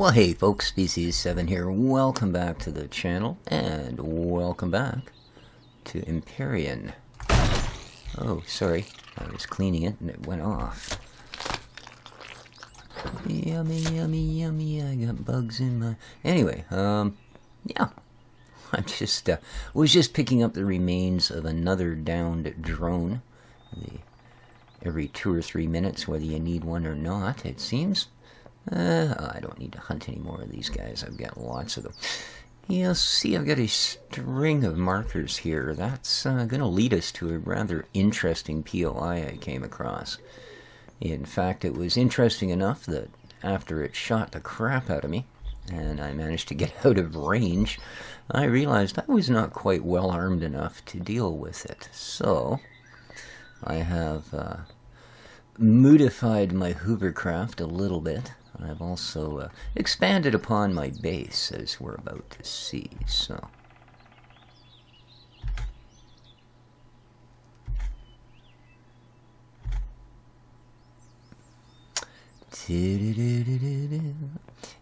Well, hey folks, pt.7 here. Welcome back to the channel, and welcome back to Empyrion. Oh, sorry, I was cleaning it and it went off. Yummy, yummy, yummy, I got bugs in my... Anyway, yeah. I just, was just picking up the remains of another downed drone. Every 2 or 3 minutes, whether you need one or not, it seems. I don't need to hunt any more of these guys. I've got lots of them. You'll see I've got a string of markers here. That's going to lead us to a rather interesting POI I came across. In fact, it was interesting enough that after it shot the crap out of me, and I managed to get out of range, I realized I was not quite well armed enough to deal with it. So, I have modified my hovercraft a little bit. I've also expanded upon my base, as we're about to see, so...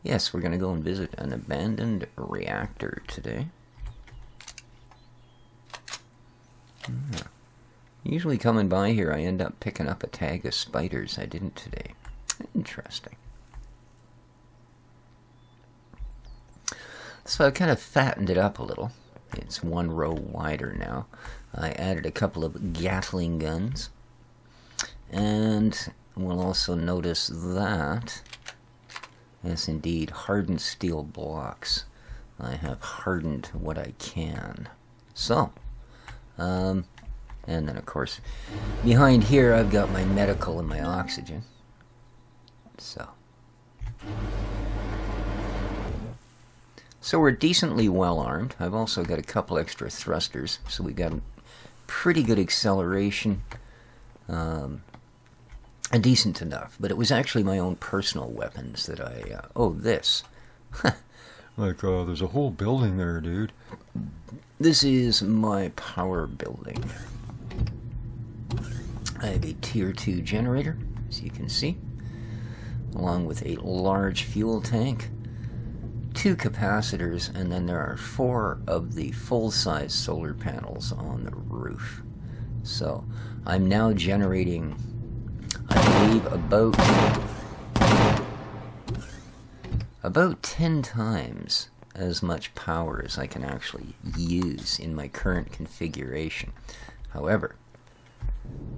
Yes, we're going to go and visit an abandoned reactor today. Usually coming by here, I end up picking up a tag of spiders. I didn't today. Interesting. So I kind of fattened it up a little. It's 1 row wider now. I added a couple of Gatling guns. And we'll also notice that, yes indeed, hardened steel blocks. I have hardened what I can. So, and then of course, behind here I've got my medical and my oxygen. So we're decently well armed. I've also got a couple extra thrusters, so we got pretty good acceleration. Decent enough, but it was actually my own personal weapons that I... oh, this. Like, there's a whole building there, dude. This is my power building. I have a tier 2 generator, as you can see, along with a large fuel tank, 2 capacitors, and then there are 4 of the full-size solar panels on the roof. So, I'm now generating, I believe, about 10 times as much power as I can actually use in my current configuration. However,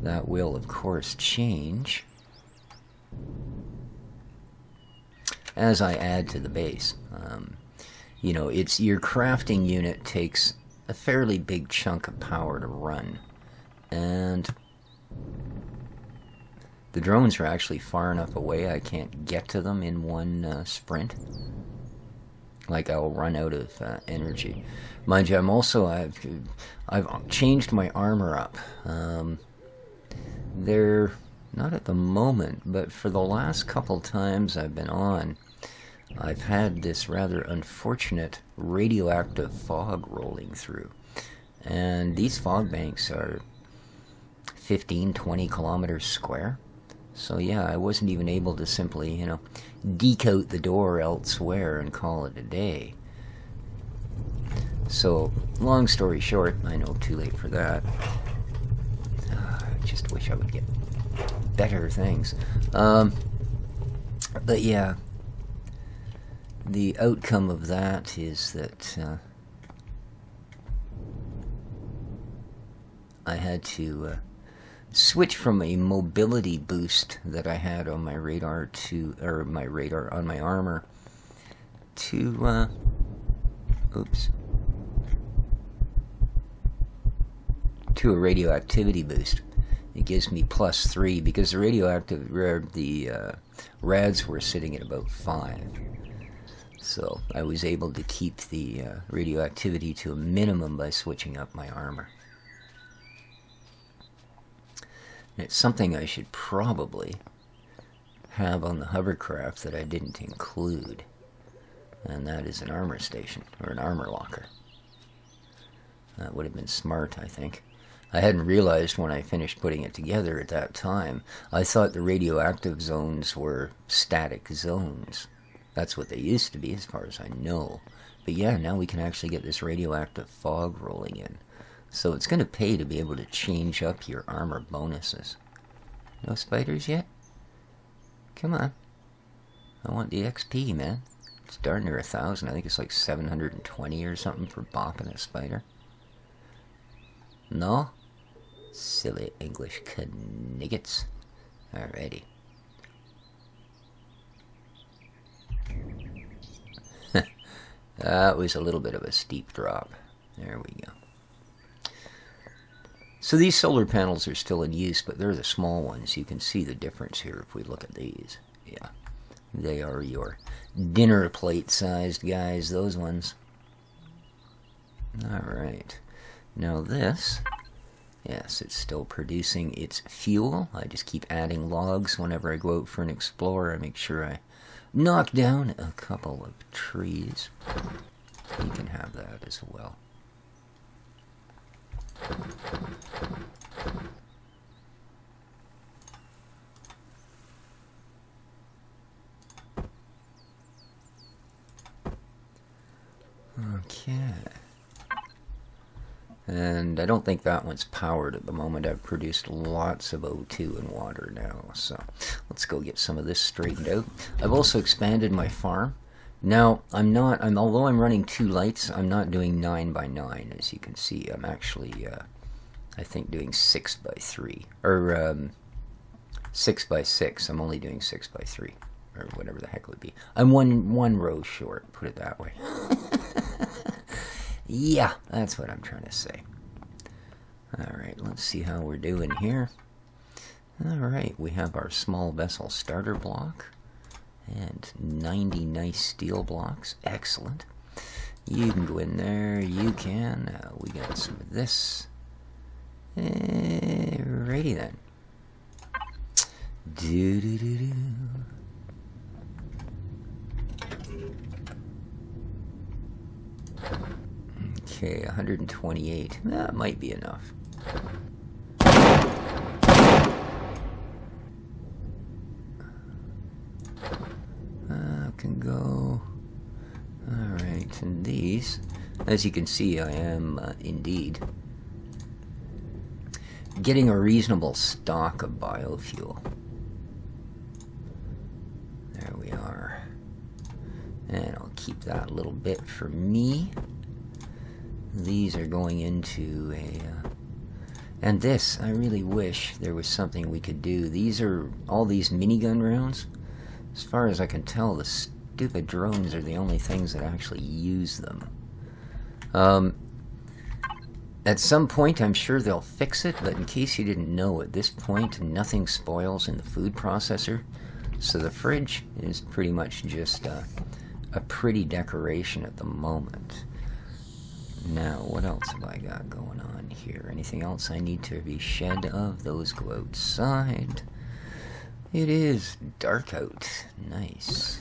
that will, of course, change as I add to the base. You know, your crafting unit takes a fairly big chunk of power to run, and the drones are actually far enough away I can't get to them in one sprint. Like, I'll run out of energy. Mind you, I've changed my armor up. They're not at the moment, but for the last couple times I've been on, I've had this rather unfortunate radioactive fog rolling through. And these fog banks are 15, 20 kilometers square. So yeah, I wasn't even able to simply, you know, decoat the door elsewhere and call it a day. So, long story short, I know too late for that. I just wish I would get better things. But yeah, the outcome of that is that I had to switch from a mobility boost that I had on my radar to, or on my armor, to, to a radioactivity boost. It gives me +3 because the rads were sitting at about 5. So I was able to keep the radioactivity to a minimum by switching up my armor. And it's something I should probably have on the hovercraft that I didn't include. And that is an armor station, or an armor locker. That would have been smart, I think. I hadn't realized when I finished putting it together at that time. I thought the radioactive zones were static zones. That's what they used to be, as far as I know. But yeah, now we can actually get this radioactive fog rolling in. So it's going to pay to be able to change up your armor bonuses. No spiders yet? Come on. I want the XP, man. It's darn near 1,000. I think it's like 720 or something for bopping a spider. No? Silly English kniggets. Alrighty. That was a little bit of a steep drop. There we go. So these solar panels are still in use, but they're the small ones. You can see the difference here if we look at these. Yeah. They are your dinner plate sized guys, those ones. Alright. Now this, yes, it's still producing its fuel. I just keep adding logs whenever I go out for an explorer. I make sure I knock down a couple of trees. You can have that as well. Okay. And I don't think that one's powered at the moment. I've produced lots of O2 and water now, so let's go get some of this straightened out. I've also expanded my farm. Now, although I'm running 2 lights, I'm not doing 9 by 9, as you can see. I'm actually, I think, doing 6 by 3, or 6 by 6. I'm only doing 6 by 3, or whatever the heck it would be. I'm one row short, put it that way. Yeah, that's what I'm trying to say. Alright, let's see how we're doing here. Alright, we have our small vessel starter block. And 90 nice steel blocks. Excellent. You can go in there. You can. We got some of this. Righty then. Do-do-do-do. Okay, 128. That might be enough. Can go. Alright, and these, as you can see, I am indeed getting a reasonable stock of biofuel. There we are. And I'll keep that little bit for me. These are going into a... and this, I really wish there was something we could do. These are all these minigun rounds. As far as I can tell, the stupid drones are the only things that actually use them. At some point, I'm sure they'll fix it, but in case you didn't know, at this point, nothing spoils in the food processor. So the fridge is pretty much just a pretty decoration at the moment. Now, what else have I got going on here? Anything else I need to be shed of? Those go outside. It is dark out. Nice.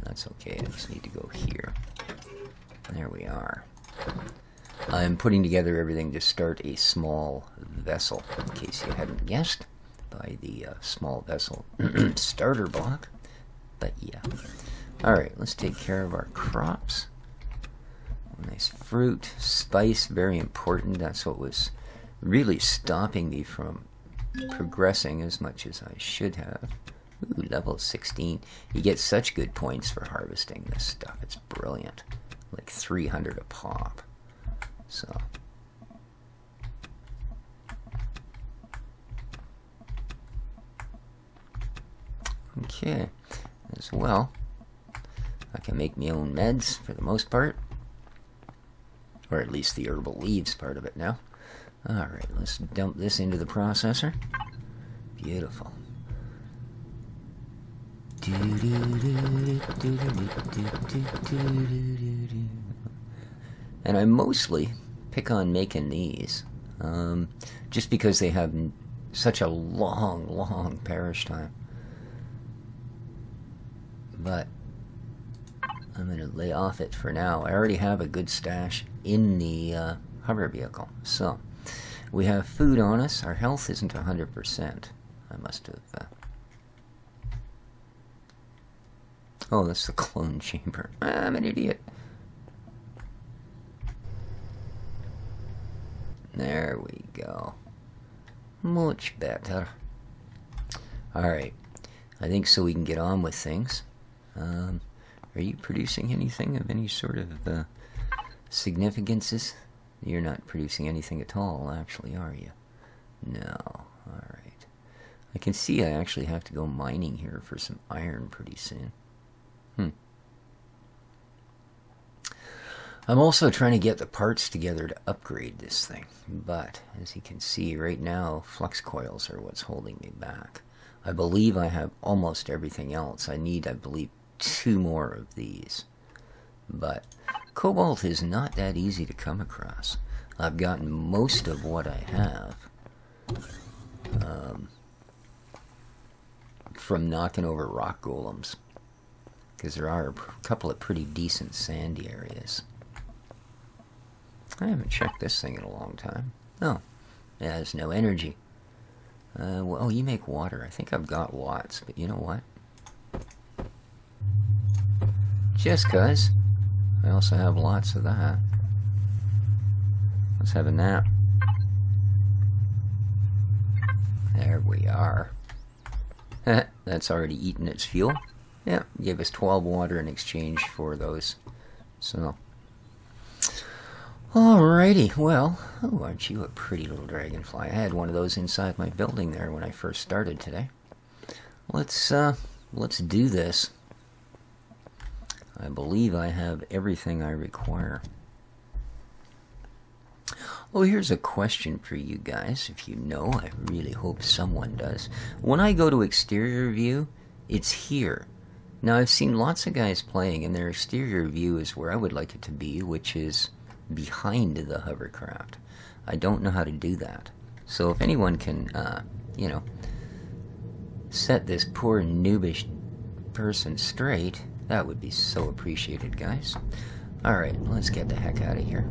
That's okay. I just need to go here. There we are. I'm putting together everything to start a small vessel, in case you hadn't guessed, by the small vessel starter block. But yeah. Alright, let's take care of our crops. Nice fruit, spice, very important. That's what was really stopping me from progressing as much as I should have. Ooh, level 16. You get such good points for harvesting this stuff. It's brilliant. Like 300 a pop. So. Okay. As well, I can make my own meds for the most part. Or at least the herbal leaves part of it now. Alright, let's dump this into the processor. Beautiful. And I mostly pick on making these. Just because they have such a long perish time. But I'm going to lay off it for now. I already have a good stash in the hover vehicle. So, we have food on us. Our health isn't 100%. I must have... Oh, that's the clone chamber. I'm an idiot. There we go. Much better. Alright. I think so we can get on with things. Are you producing anything of any sort of significances? You're not producing anything at all, actually, are you? No. Alright. I can see I actually have to go mining here for some iron pretty soon. I'm also trying to get the parts together to upgrade this thing, but as you can see right now, flux coils are what's holding me back. I believe I have almost everything else. I need, I believe, 2 more of these. But cobalt is not that easy to come across. I've gotten most of what I have from knocking over rock golems, because there are a couple of pretty decent sandy areas. I haven't checked this thing in a long time. Oh, it has no energy. Well, oh, you make water. I think I've got lots, but you know what? Just 'cause. I also have lots of that. Let's have a nap. There we are. That's already eaten its fuel. Yeah, gave us 12 water in exchange for those. So... Alrighty, well, oh, aren't you a pretty little dragonfly? I had one of those inside my building there when I first started today. Let's do this. I believe I have everything I require. Oh, here's a question for you guys, if you know. I really hope someone does. When I go to exterior view, it's here. Now, I've seen lots of guys playing, and their exterior view is where I would like it to be, which is behind the hovercraft. I don't know how to do that. So if anyone can, you know, set this poor noobish person straight, that would be so appreciated, guys. Alright, let's get the heck out of here.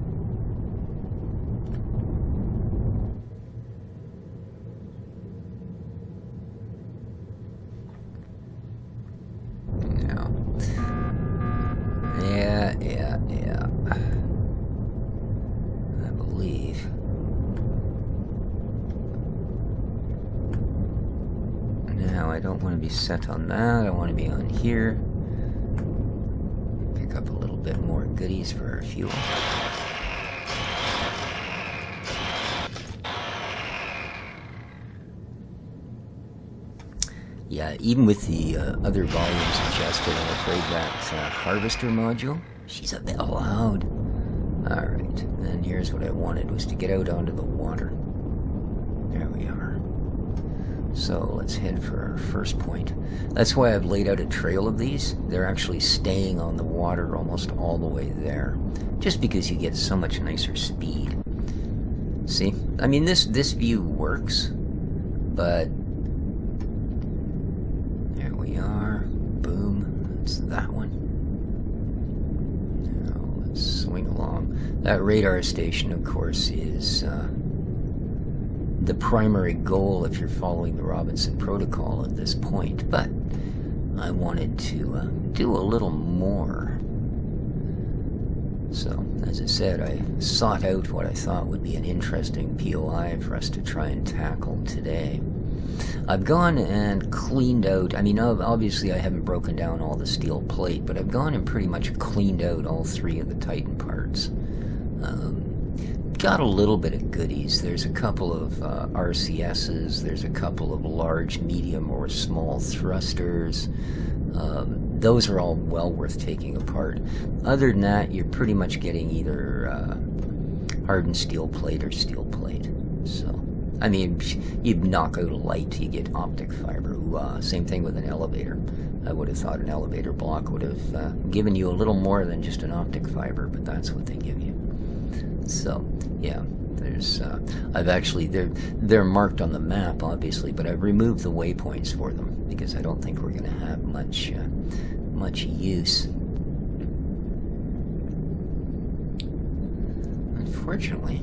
Now, yeah. I believe. Now, I don't want to be set on that. I want to be on here. Pick up a little bit more goodies for our fuel. Yeah, even with the other volumes adjusted, I'm afraid that harvester module, she's a bit loud. Alright, then here's what I wanted, was to get out onto the water. There we are. So let's head for our first point. That's why I've laid out a trail of these. They're actually staying on the water almost all the way there, just because you get so much nicer speed. See? I mean, this view works, but there we are. Boom. That's that one. Now let's swing along. That radar station, of course, is the primary goal if you're following the Robinson Protocol at this point, but I wanted to do a little more. So, as I said, I sought out what I thought would be an interesting POI for us to try and tackle today. I've gone and cleaned out, I mean, obviously I haven't broken down all the steel plate, but I've gone and pretty much cleaned out all 3 of the Titan parts. Got a little bit of goodies. There's a couple of RCSs, there's a couple of large, medium, or small thrusters. Those are all well worth taking apart. Other than that, you're pretty much getting either hardened steel plate or steel plate. So, I mean, you knock out a light, you get optic fiber. Same thing with an elevator. I would have thought an elevator block would have given you a little more than just an optic fiber, but that's what they give you. So, yeah, there's, I've actually, they're marked on the map, obviously, but I've removed the waypoints for them, because I don't think we're going to have much use. Unfortunately,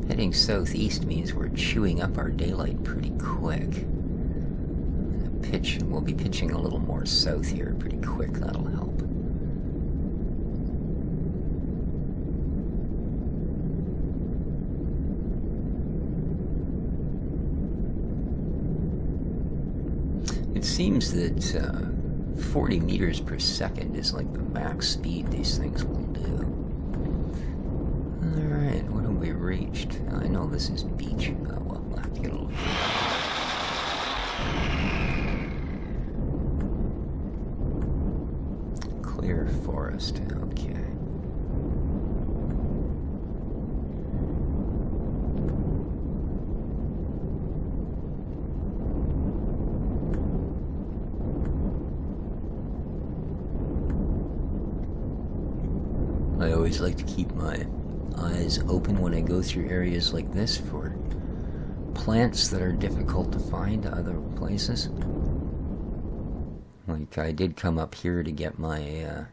heading southeast means we're chewing up our daylight pretty quick. I'm going to we'll be pitching a little more south here pretty quick. That'll help. It seems that 40 meters per second is like the max speed these things will do. Alright, what have we reached? I know this is beach. Oh, well, we'll have to get a little... Clear forest, okay. I always like to keep my eyes open when I go through areas like this for plants that are difficult to find other places. Like I did come up here to get my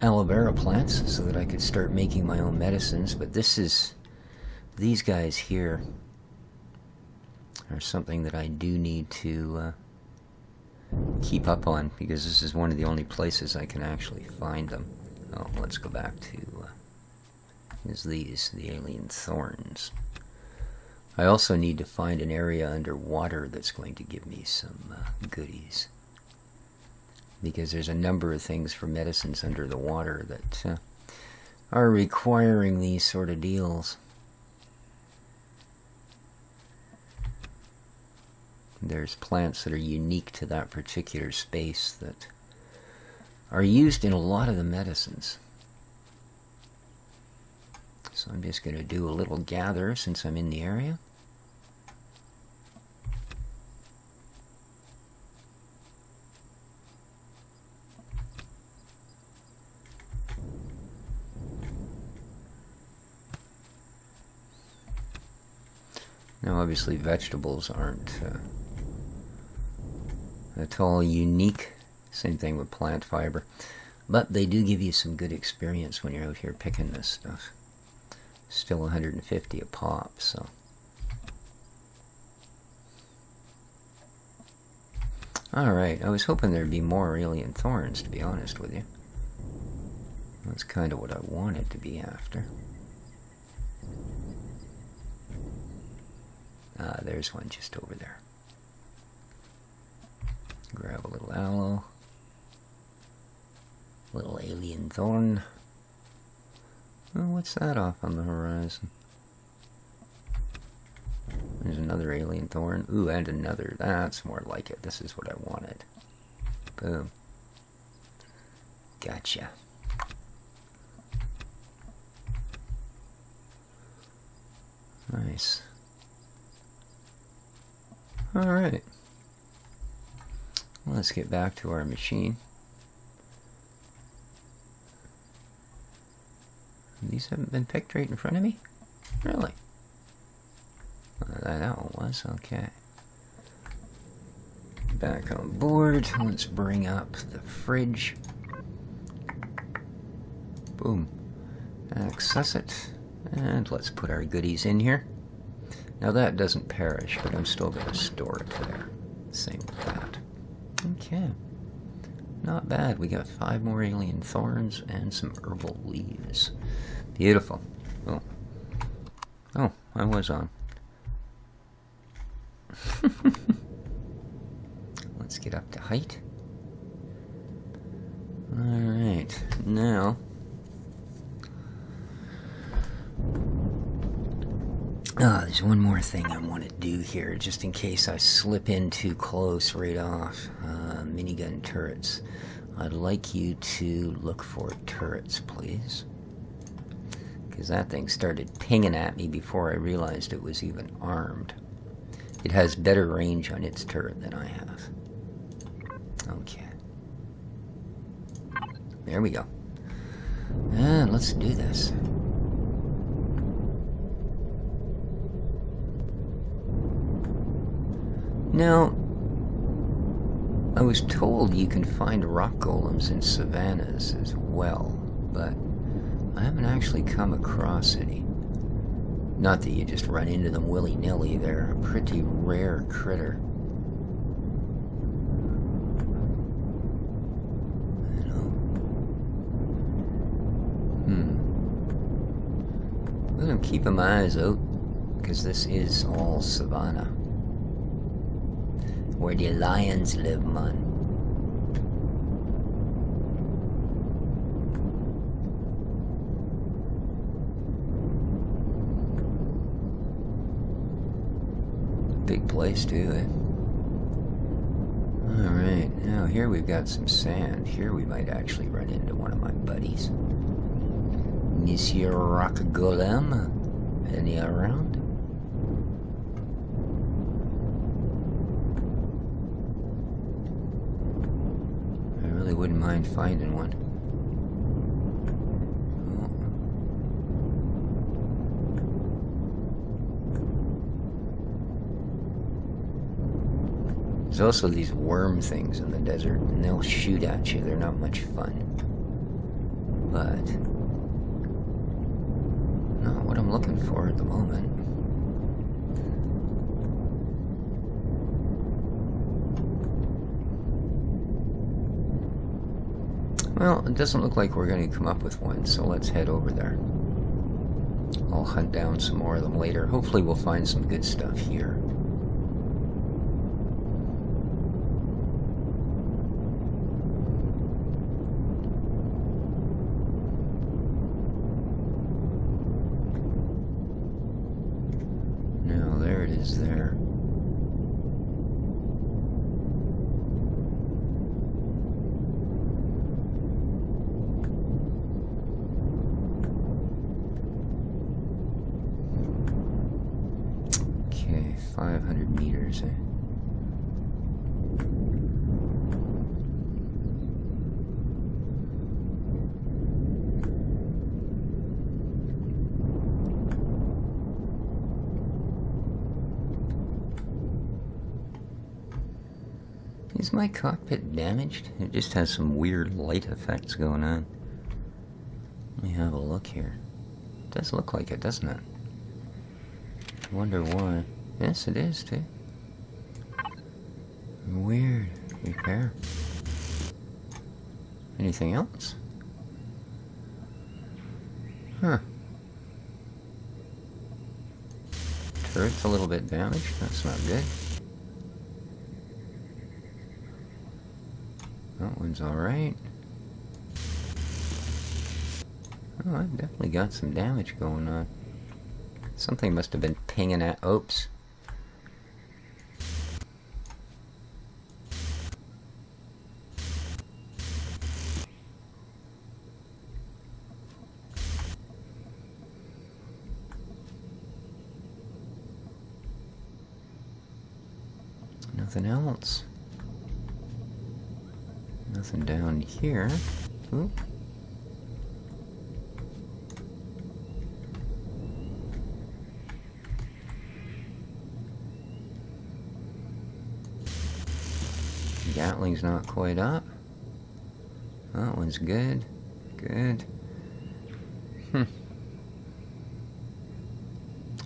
aloe vera plants so that I could start making my own medicines, but these guys here are something that I do need to keep up on, because this is one of the only places I can actually find them. Oh, let's go back to the alien thorns. I also need to find an area underwater that's going to give me some goodies, because there's a number of things for medicines under the water that are requiring these sort of deals. There's plants that are unique to that particular space that are used in a lot of the medicines. So I'm just going to do a little gather since I'm in the area. Now obviously vegetables aren't at all unique. Same thing with plant fiber. But they do give you some good experience when you're out here picking this stuff. Still 150 a pop, so. Alright, I was hoping there'd be more alien thorns, to be honest with you. That's kind of what I wanted to be after. Ah, there's one just over there. Grab a little aloe. Little alien thorn. Oh, what's that off on the horizon? There's another alien thorn. Ooh, and another. That's more like it. This is what I wanted. Boom. Gotcha. Nice. Alright. Well, let's get back to our machine. These haven't been picked right in front of me? Really? That one was, okay. Back on board. Let's bring up the fridge. Boom. Access it. And let's put our goodies in here. Now that doesn't perish, but I'm still going to store it there. Same with that. Okay. Not bad. We got 5 more alien thorns and some herbal leaves. Beautiful. Oh. Oh, I was on. Let's get up to height. Alright. Now. There's one more thing I want to do here, just in case I slip in too close right off. Minigun turrets. I'd like you to look for turrets, please. Because that thing started pinging at me before I realized it was even armed. It has better range on its turret than I have. Okay. There we go. And let's do this. Now, I was told you can find rock golems in savannas as well, but I haven't actually come across any. Not that you just run into them willy-nilly, they're a pretty rare critter. I'm keeping my eyes out, because this is all savanna. Where the lions live, man. Big place too, eh? Alright, now here we've got some sand. Here we might actually run into one of my buddies. Monsieur Rock Golem. Any around? I really wouldn't mind finding one. There's also these worm things in the desert, and they'll shoot at you. They're not much fun. But not what I'm looking for at the moment. Well, it doesn't look like we're going to come up with one, so let's head over there. I'll hunt down some more of them later. Hopefully we'll find some good stuff here. Now, there it is there. Okay, 500 meters, eh? Is my cockpit damaged? It just has some weird light effects going on. Let me have a look here. It does look like it, doesn't it? I wonder why. Yes, it is, too. Weird. Repair. Anything else? Huh. Turret's a little bit damaged. That's not good. That one's alright. Oh, I've definitely got some damage going on. Something must have been pinging at... Oops. Nothing else. Nothing down here. Oop. Gatling's not quite up. That one's good. Good.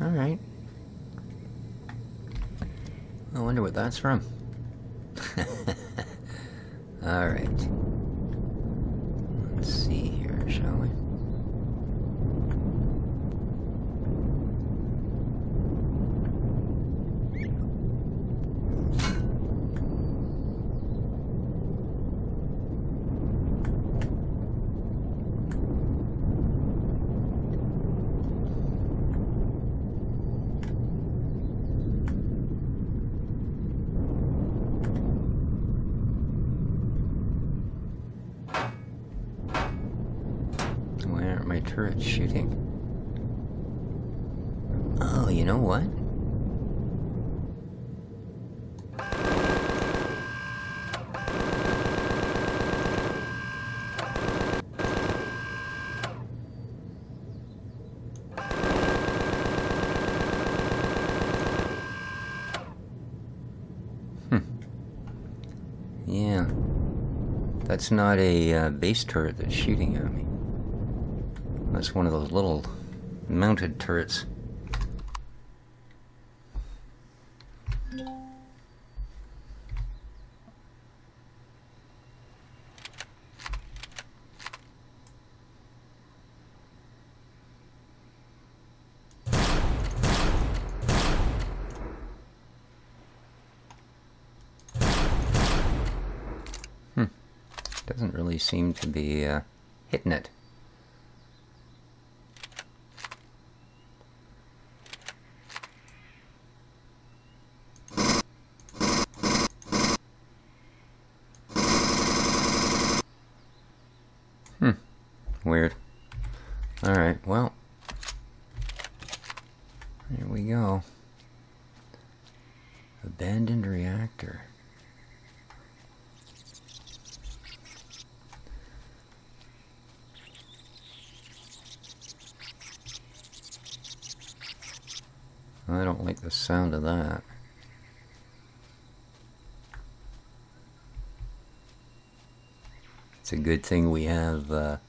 Alright. I wonder what that's from. Alright. Let's see here, shall we? My turret's shooting. Oh, you know what? Yeah. That's not a base turret that's shooting at me. That's one of those little mounted turrets. Doesn't really seem to be hitting it. Weird. Alright, well, here we go. Abandoned reactor. I don't like the sound of that. It's a good thing we have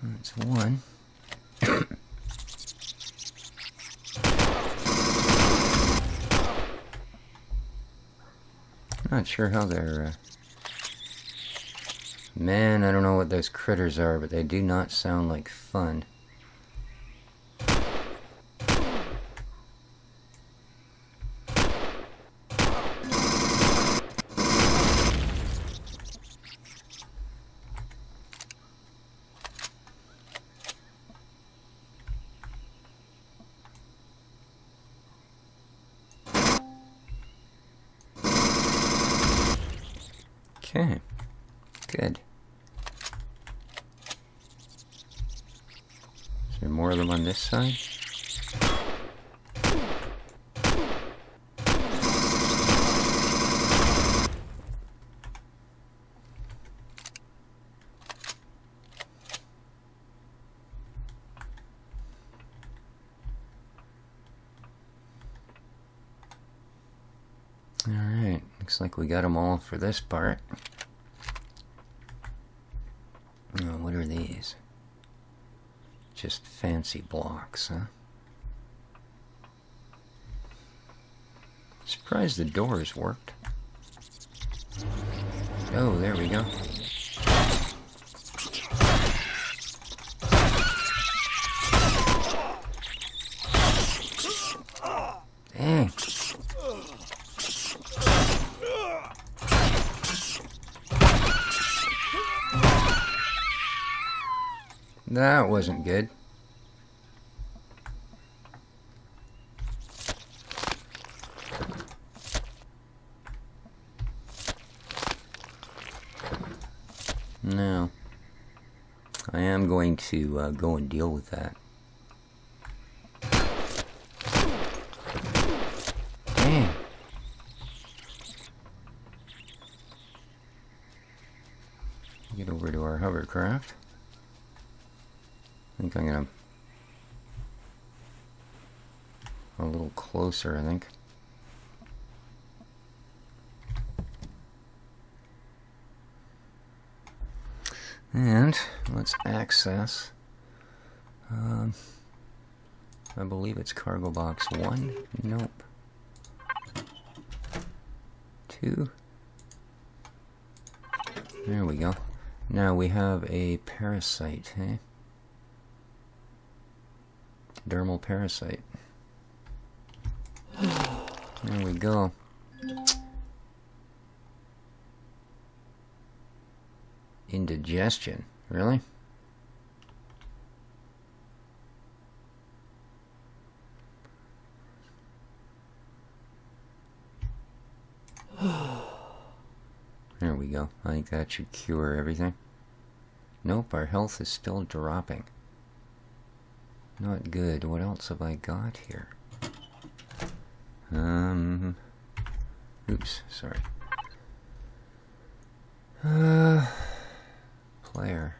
that's one. Not sure how they're man, I don't know what those critters are, but they do not sound like fun. Okay, good. Is there more of them on this side? Alright, looks like we got them all for this part. Oh, what are these? Just fancy blocks, huh? Surprised the doors worked. Oh, there we go. Dang. That wasn't good. No. I am going to go and deal with that. Dang. Get over to our hovercraft. I think I'm gonna a little closer, I think. And let's access I believe it's cargo box 1. Nope. 2. There we go. Now we have a parasite, eh? Dermal parasite. There we go. Indigestion, really? There we go. I think that should cure everything. Nope, our health is still dropping. Not good. What else have I got here? Oops, sorry. Player.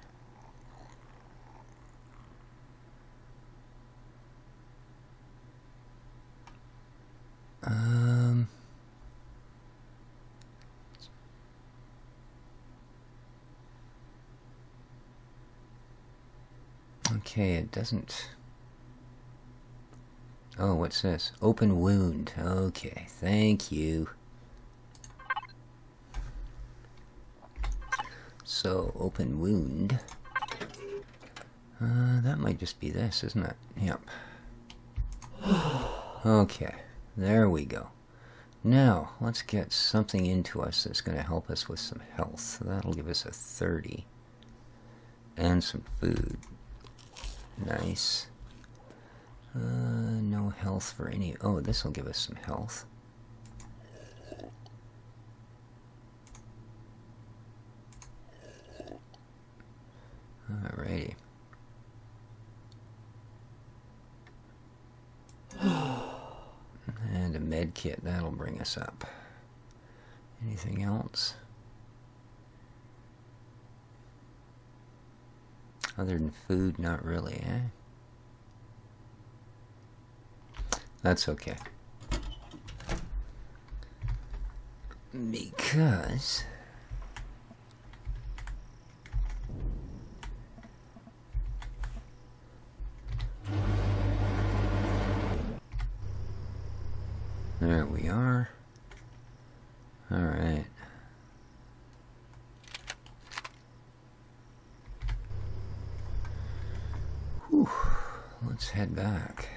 Okay, it doesn't... Oh, what's this? Open wound. Okay, thank you. So, open wound. That might just be this, isn't it? Yep. Okay, there we go. Now, let's get something into us that's going to help us with some health. That'll give us a 30. And some food. Nice. No health for any... Oh, this will give us some health. Alrighty. And a med kit, that'll bring us up. Anything else? Other than food, not really, eh? That's okay. Because... There we are. Alright. Whew. Let's head back.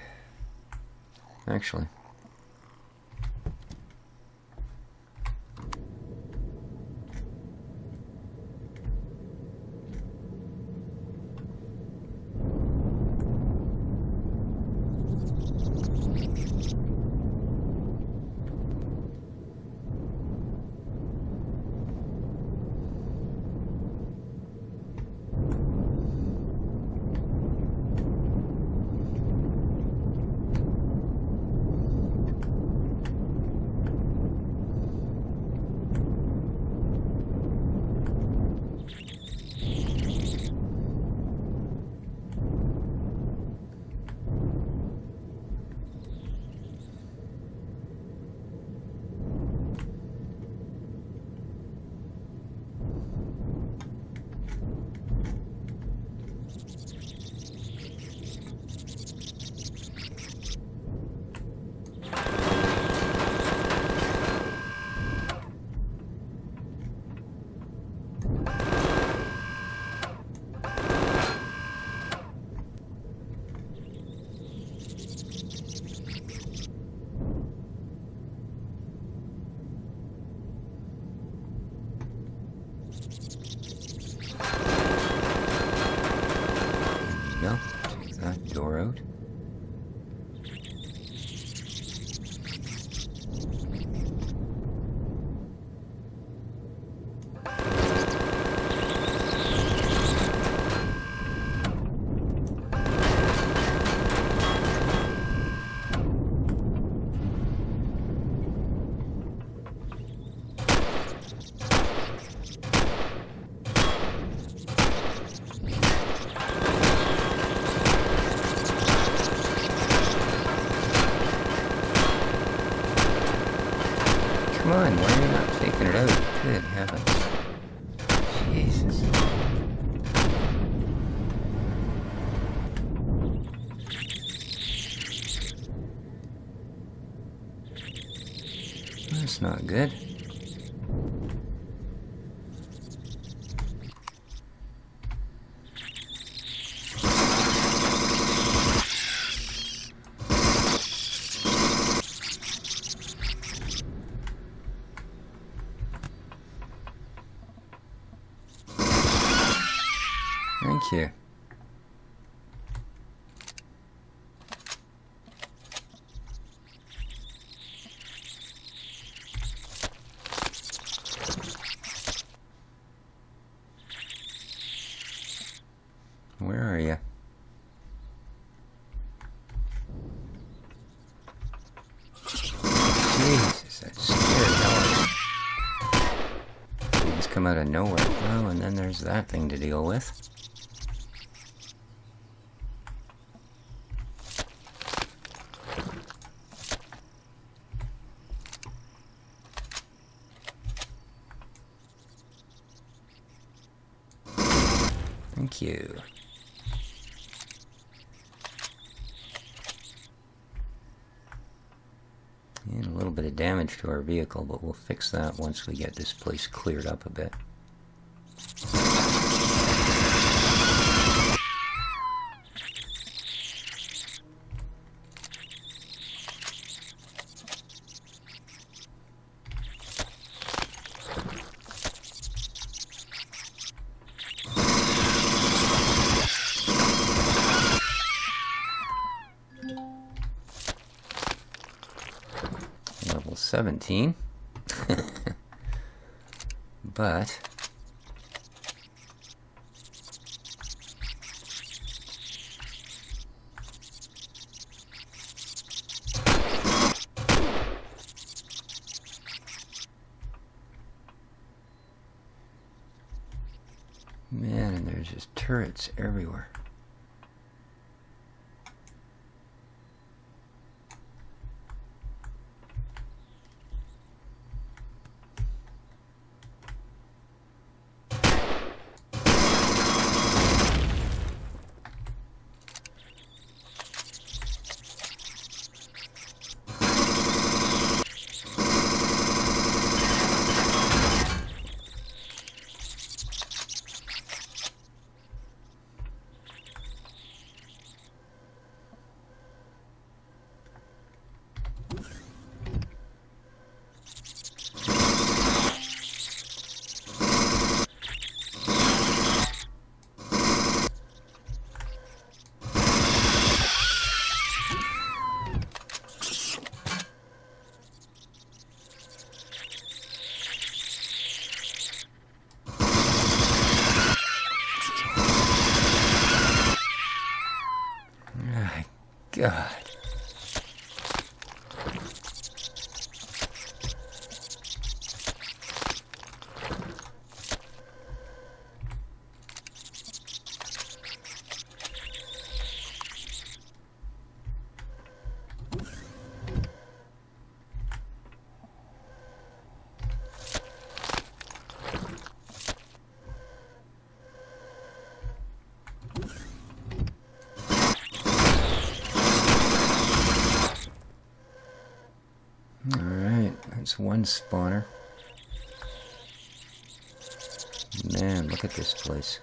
Actually. Take that door out. Come on, why are you not taking it out? Good heavens. Jesus. That's not good. Thank you. Where are you? Jesus, that scared hell. Things come out of nowhere. Oh, and then there's that thing to deal with. Thank you. bit of damage to our vehicle, but we'll fix that once we get this place cleared up a bit. Level 17. But man, and there's just turrets everywhere. God. That's one spawner. Man, look at this place.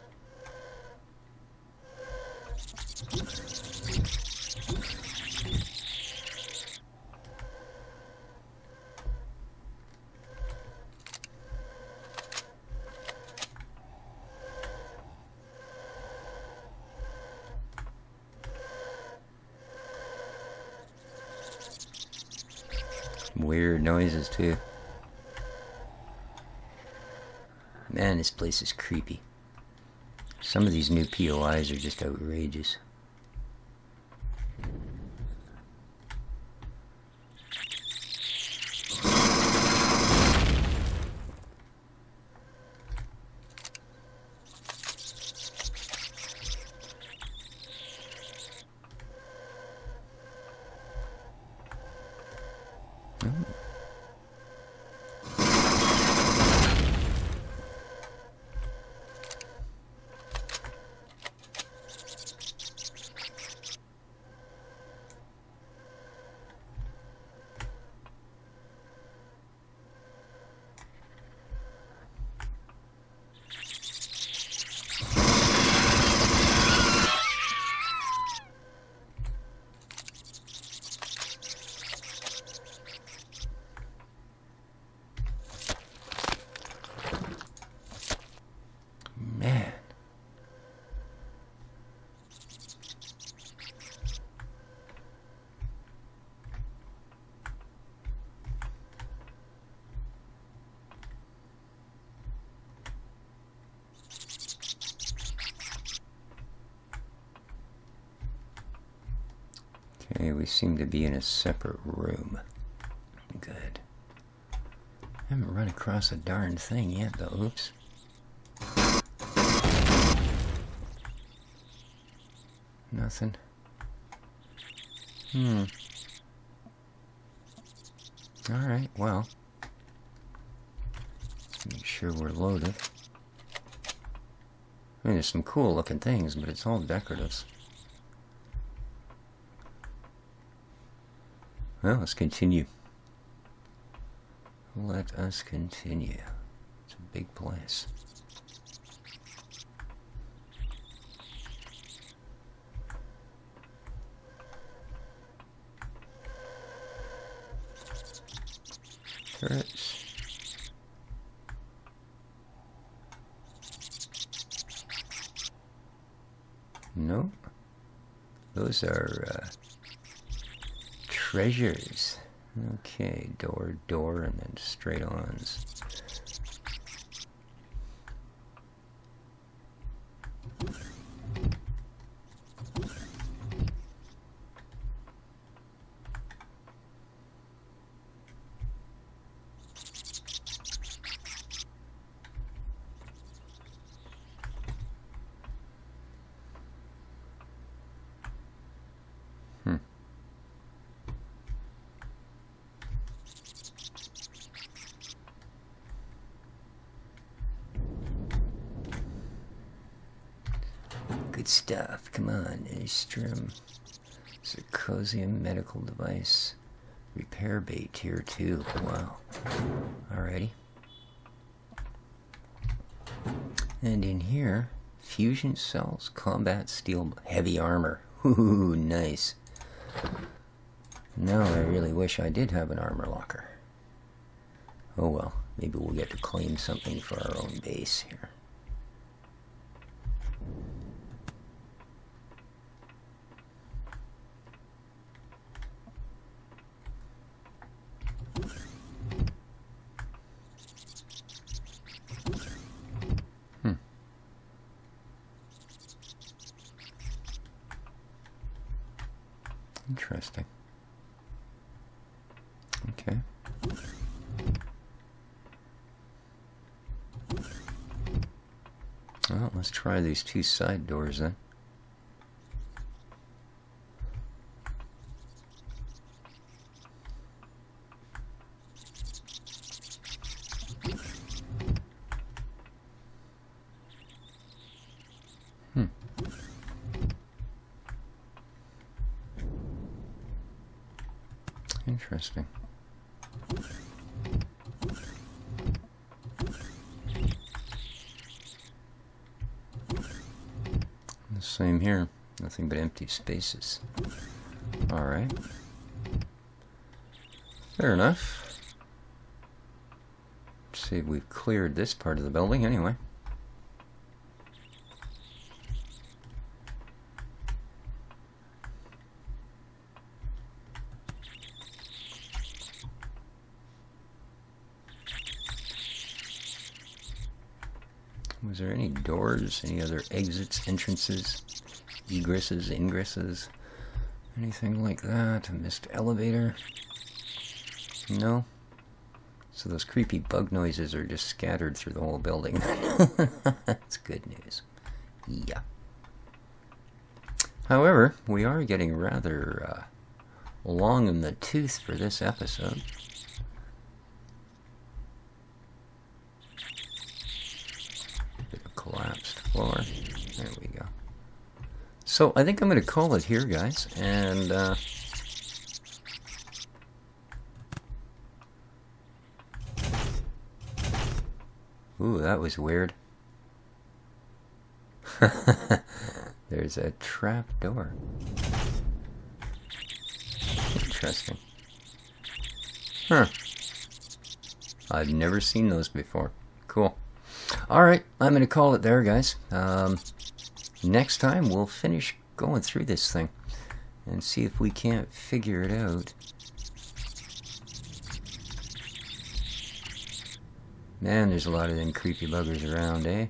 Weird noises too. Man, this place is creepy. Some of these new POIs are just outrageous. Okay, we seem to be in a separate room. Good. I haven't run across a darn thing yet, though. Oops. Nothing. Alright, well. Let's make sure we're loaded. I mean, there's some cool looking things, but it's all decorative. Well, let's continue. Let us continue. It's a big place. Turrets. Nope. Those are treasures. Okay, door, and then straight-ons. Good stuff. Come on, Istrum. Zirconium medical device. Repair bait tier 2. Wow. Alrighty. And in here, fusion cells, combat steel, heavy armor. Ooh, nice. Now I really wish I did have an armor locker. Oh well, maybe we'll get to claim something for our own base here. Interesting. Okay. Well, let's try these two side doors then. Interesting. The same here. Nothing but empty spaces. Alright. Fair enough. Let's see if we've cleared this part of the building anyway. Was there any doors, any other exits, entrances, egresses, ingresses, anything like that? A missed elevator? No? So those creepy bug noises are just scattered through the whole building. That's good news. Yeah. However, we are getting rather long in the tooth for this episode. Collapsed floor. There we go. So I think I'm going to call it here, guys. And ooh, that was weird. There's a trap door. Interesting. Huh. I've never seen those before. Cool. Alright, I'm going to call it there, guys. Next time, we'll finish going through this thing and see if we can't figure it out. Man, there's a lot of them creepy buggers around, eh?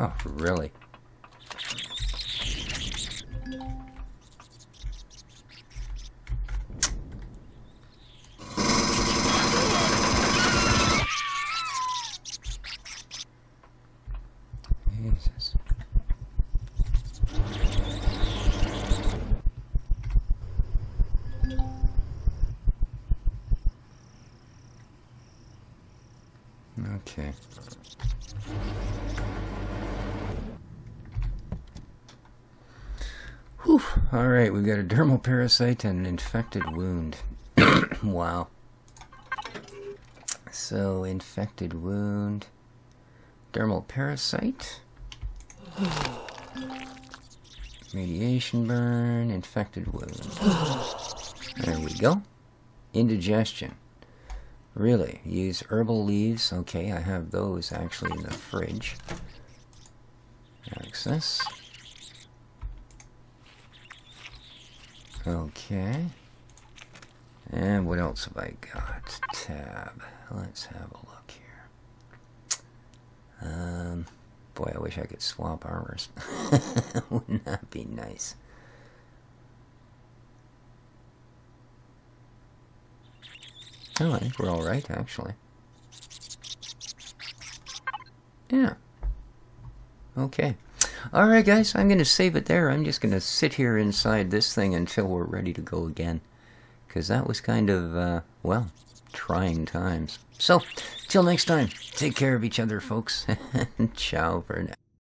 Oh, really? Jesus. Okay. Whew. Alright, we've got a dermal parasite and an infected wound. Wow. So, infected wound. Dermal parasite. Radiation burn. Infected wound. There we go. Indigestion. Really? Use herbal leaves. Okay, I have those actually in the fridge. Access. Okay. And what else have I got? Tab. Let's have a look here. Boy, I wish I could swap armors. Wouldn't that be nice? Oh, I think we're all right, actually. Yeah. Okay. Alright, guys, I'm going to save it there. I'm just going to sit here inside this thing until we're ready to go again. Because that was kind of, well, trying times. So, till next time, take care of each other, folks. Ciao for now.